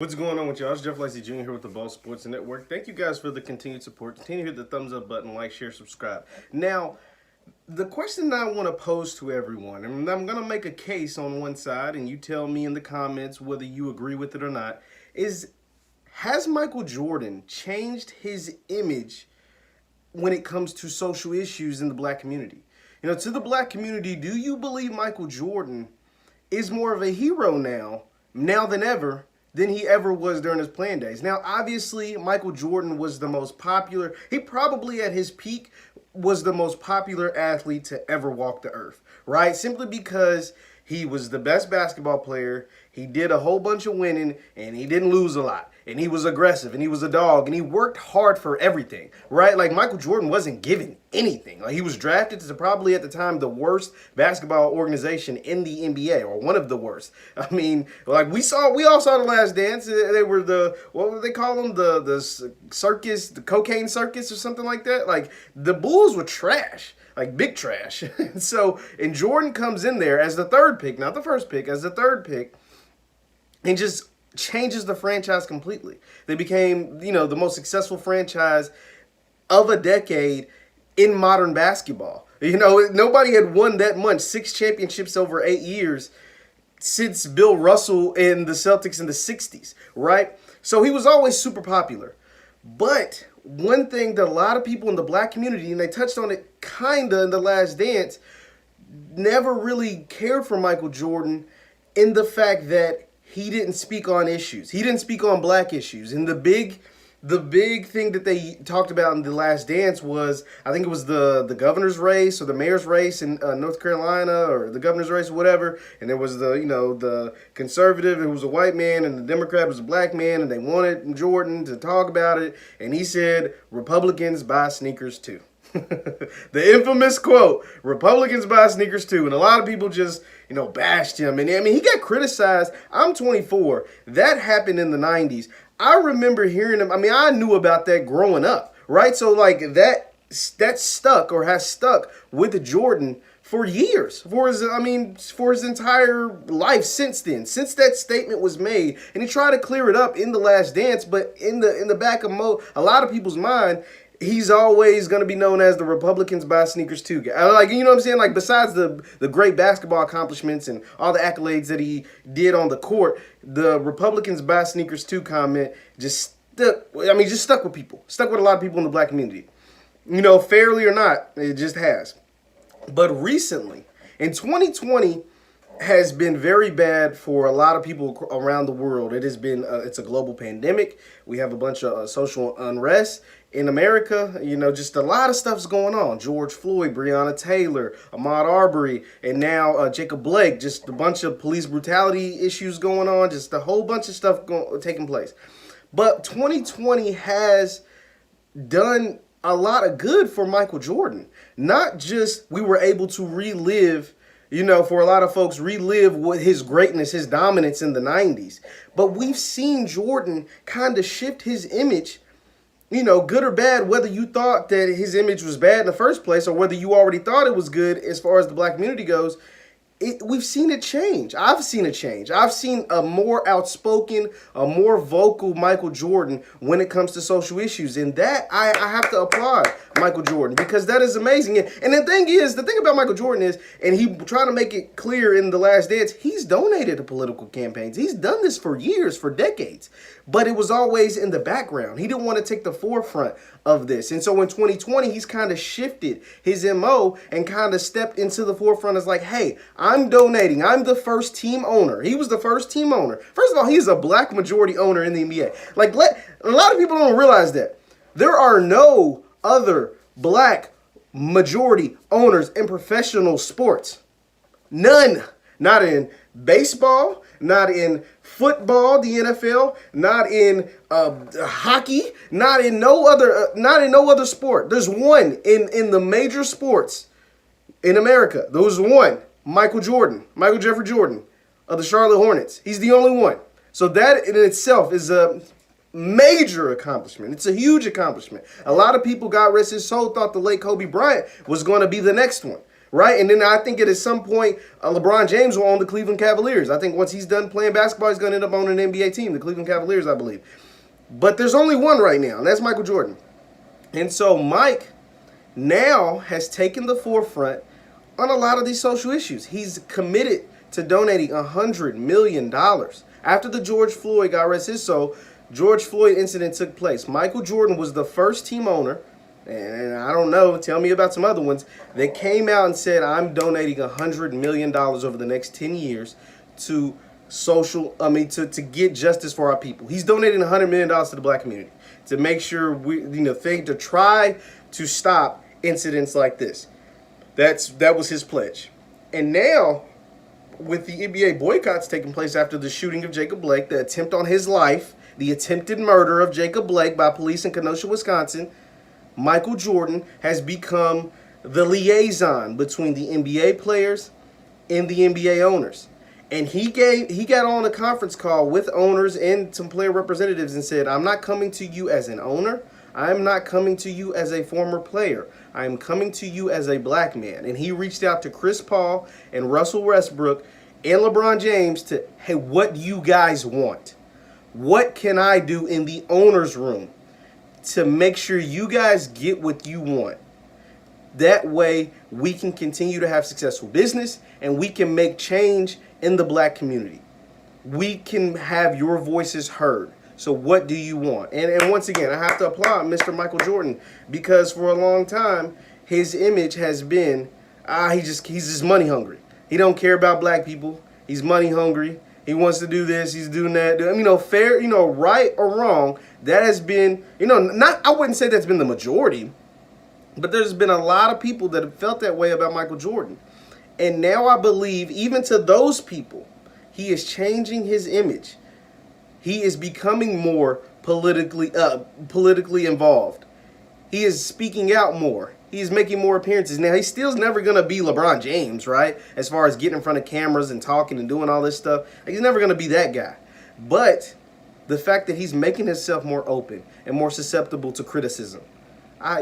What's going on with y'all? It's Jeff Lightsy Jr. here with the Ball Sports Network. Thank you guys for the continued support. Continue to hit the thumbs up button, like, share, subscribe. Now, the question that I want to pose to everyone, and I'm going to make a case on one side, and you tell me in the comments whether you agree with it or not, is has Michael Jordan changed his image when it comes to social issues in the black community? You know, to the black community, do you believe Michael Jordan is more of a hero now than ever, than he ever was during his playing days? Now, obviously, Michael Jordan was the most popular. He probably at his peak was the most popular athlete to ever walk the earth, right? Simply because he was the best basketball player. He did a whole bunch of winning, and he didn't lose a lot. And he was aggressive, and he was a dog, and he worked hard for everything, right? Like, Michael Jordan wasn't given anything. Like, he was drafted to probably at the time the worst basketball organization in the NBA, or one of the worst. I mean, like, we all saw The Last Dance. They were what would they call them? The circus, the cocaine circus or something like that. Like, the Bulls were trash. Like, big trash. And Jordan comes in there as the third pick, not the first pick, as the third pick, and just changes the franchise completely. They became, the most successful franchise of a decade in modern basketball. Nobody had won that much, 6 championships over 8 years since Bill Russell and the Celtics in the 60s, right? So he was always super popular. But one thing that a lot of people in the black community, and they touched on it kinda in The Last Dance, never really cared for Michael Jordan in the fact that he didn't speak on issues. He didn't speak on black issues. And the big thing that they talked about in The Last Dance was, I think it was the governor's race or the mayor's race in North Carolina, or the governor's race or whatever. And there was the conservative who was a white man and the Democrat was a black man, and they wanted Jordan to talk about it. And he said, Republicans buy sneakers too. The infamous quote, Republicans buy sneakers too. And a lot of people just, bashed him. And I mean, he got criticized. I'm 24. That happened in the 90s. I remember hearing him. I mean, I knew about that growing up, right? So like that stuck or has stuck with Jordan for years, for his entire life since then, since that statement was made. And he tried to clear it up in The Last Dance, but in the back of a lot of people's mind, he's always going to be known as the Republicans buy sneakers too guy. Like, you know what I'm saying? Like, besides the great basketball accomplishments and all the accolades that he did on the court, the Republicans buy sneakers too comment just stuck with people. Stuck with a lot of people in the black community. Fairly or not, it just has. But recently, in 2020, has been very bad for a lot of people around the world. It has been, it's a global pandemic. We have a bunch of social unrest in America. Just a lot of stuff's going on. George Floyd, Breonna Taylor, Ahmaud Arbery, and now Jacob Blake. Just a bunch of police brutality issues going on. Just a whole bunch of stuff taking place. But 2020 has done a lot of good for Michael Jordan. Not just we were able to relive, for a lot of folks, relive what his greatness, his dominance in the 90s. But we've seen Jordan kind of shift his image, good or bad, whether you thought that his image was bad in the first place or whether you already thought it was good as far as the black community goes. We've seen it change. I've seen it change. I've seen a more outspoken, a more vocal Michael Jordan when it comes to social issues. And that, I have to applaud Michael Jordan, because that is amazing. And the thing about Michael Jordan is, and he trying to make it clear in The Last Dance, he's donated to political campaigns. He's done this for years, for decades. But it was always in the background. He didn't want to take the forefront of this. And so in 2020, he's kind of shifted his MO and kind of stepped into the forefront as like, hey, I'm donating. I'm the first team owner. He was the first team owner. First of all, he's a black majority owner in the NBA. Like, a lot of people don't realize that. There are no other black majority owners in professional sports. None. Not in baseball, not in football, the NFL, not in hockey, not in no other sport. There's one in the major sports in America. There was one, Michael Jeffrey Jordan of the Charlotte Hornets. He's the only one. So that in itself is a major accomplishment. It's a huge accomplishment. A lot of people, God rest his soul, thought the late Kobe Bryant was going to be the next one. right? And then I think at some point, LeBron James will own the Cleveland Cavaliers. I think once he's done playing basketball, he's going to end up owning an NBA team, the Cleveland Cavaliers, I believe. But there's only one right now, and that's Michael Jordan. And so Mike now has taken the forefront on a lot of these social issues. He's committed to donating $100 million. After the George Floyd, God rest his soul, George Floyd incident took place, Michael Jordan was the first team owner, and I don't know, tell me about some other ones, that came out and said, I'm donating $100 million over the next 10 years to to get justice for our people. He's donating $100 million to the black community to make sure to try to stop incidents like this. That was his pledge. And now, with the NBA boycotts taking place after the shooting of Jacob Blake, the attempt on his life, the attempted murder of Jacob Blake by police in Kenosha, Wisconsin, Michael Jordan has become the liaison between the NBA players and the NBA owners. And he got on a conference call with owners and some player representatives and said, I'm not coming to you as an owner. I'm not coming to you as a former player. I'm coming to you as a black man. And he reached out to Chris Paul and Russell Westbrook and LeBron James to, hey, what do you guys want? What can I do in the owner's room to make sure you guys get what you want? That way we can continue to have successful business and we can make change in the black community. We can have your voices heard. So what do you want? And once again, I have to applaud Mr. Michael Jordan, because for a long time, his image has been, he's just money hungry. He don't care about black people. He's money hungry. He wants to do this. He's doing that. Fair, right or wrong, that has been, I wouldn't say that's been the majority, but there's been a lot of people that have felt that way about Michael Jordan. And now I believe, even to those people, he is changing his image. He is becoming more politically involved. He is speaking out more. He is making more appearances. Now, he still's never going to be LeBron James, right? As far as getting in front of cameras and talking and doing all this stuff. He's never going to be that guy. But the fact that he's making himself more open and more susceptible to criticism,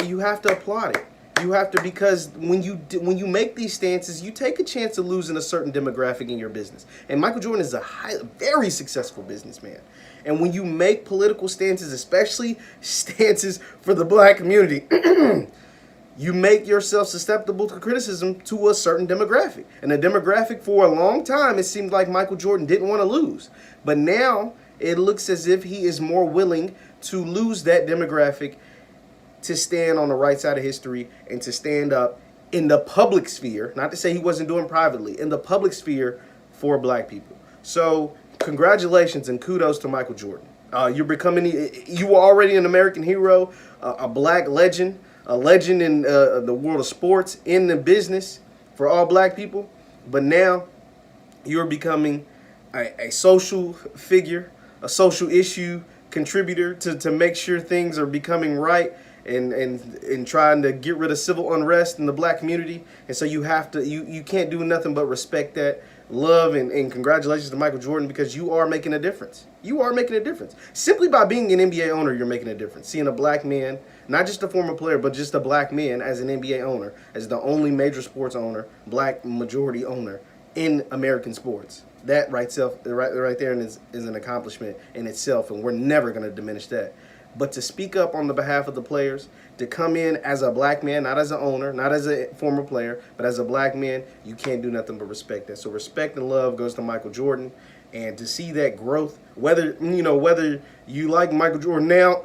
you have to applaud it. You have to, because when you make these stances, you take a chance of losing a certain demographic in your business. And Michael Jordan is a very successful businessman. And when you make political stances, especially stances for the black community, you make yourself susceptible to criticism to a certain demographic. And the demographic, for a long time, it seemed like Michael Jordan didn't want to lose. But now it looks as if he is more willing to lose that demographic to stand on the right side of history and to stand up in the public sphere, not to say he wasn't doing privately, in the public sphere for black people. So congratulations and kudos to Michael Jordan. You were already an American hero, a black legend, a legend in the world of sports, in the business for all black people. But now you're becoming a social figure, a social issue contributor to make sure things are becoming right, and trying to get rid of civil unrest in the black community. And so you can't do nothing but respect that, love, and congratulations to Michael Jordan, because you are making a difference. You are making a difference. Simply by being an NBA owner, you're making a difference. Seeing a black man, not just a former player, but just a black man as an NBA owner, as the only major sports owner, black majority owner in American sports. That right there is an accomplishment in itself, and we're never going to diminish that. But to speak up on the behalf of the players, to come in as a black man, not as an owner, not as a former player, but as a black man, you can't do nothing but respect that. So respect and love goes to Michael Jordan. And to see that growth, whether you like Michael Jordan now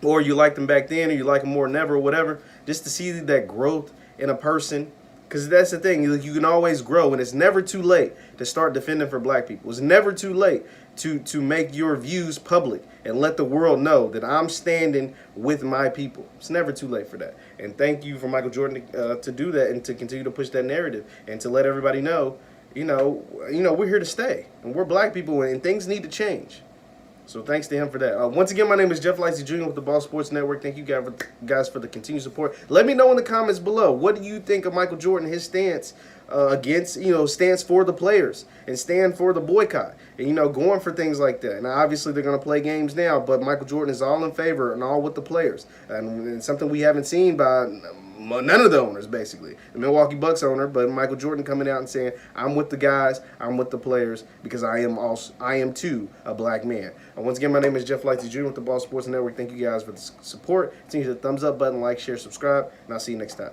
or you liked him back then or you like him more than ever or whatever, just to see that growth in a person, because that's the thing, you can always grow, and it's never too late to start defending for black people. It's never too late to make your views public and let the world know that I'm standing with my people. It's never too late for that. And thank you for Michael Jordan to do that and to continue to push that narrative and to let everybody know, we're here to stay, and we're black people, and things need to change. So thanks to him for that. Once again, my name is Jeff Lightsy Jr. with the Ball Sports Network. Thank you guys for the continued support. Let me know in the comments below, what do you think of Michael Jordan, his stance against, stands for the players and stand for the boycott. And, going for things like that. Now, obviously, they're going to play games now, but Michael Jordan is all in favor and all with the players. And something we haven't seen by none of the owners, basically. The Milwaukee Bucks owner, but Michael Jordan coming out and saying, I'm with the guys, I'm with the players, because I am too a black man. And once again, my name is Jeff Lightsy Jr. with the Ball Sports Network. Thank you guys for the support. Continue to hit the thumbs up button, like, share, subscribe, and I'll see you next time.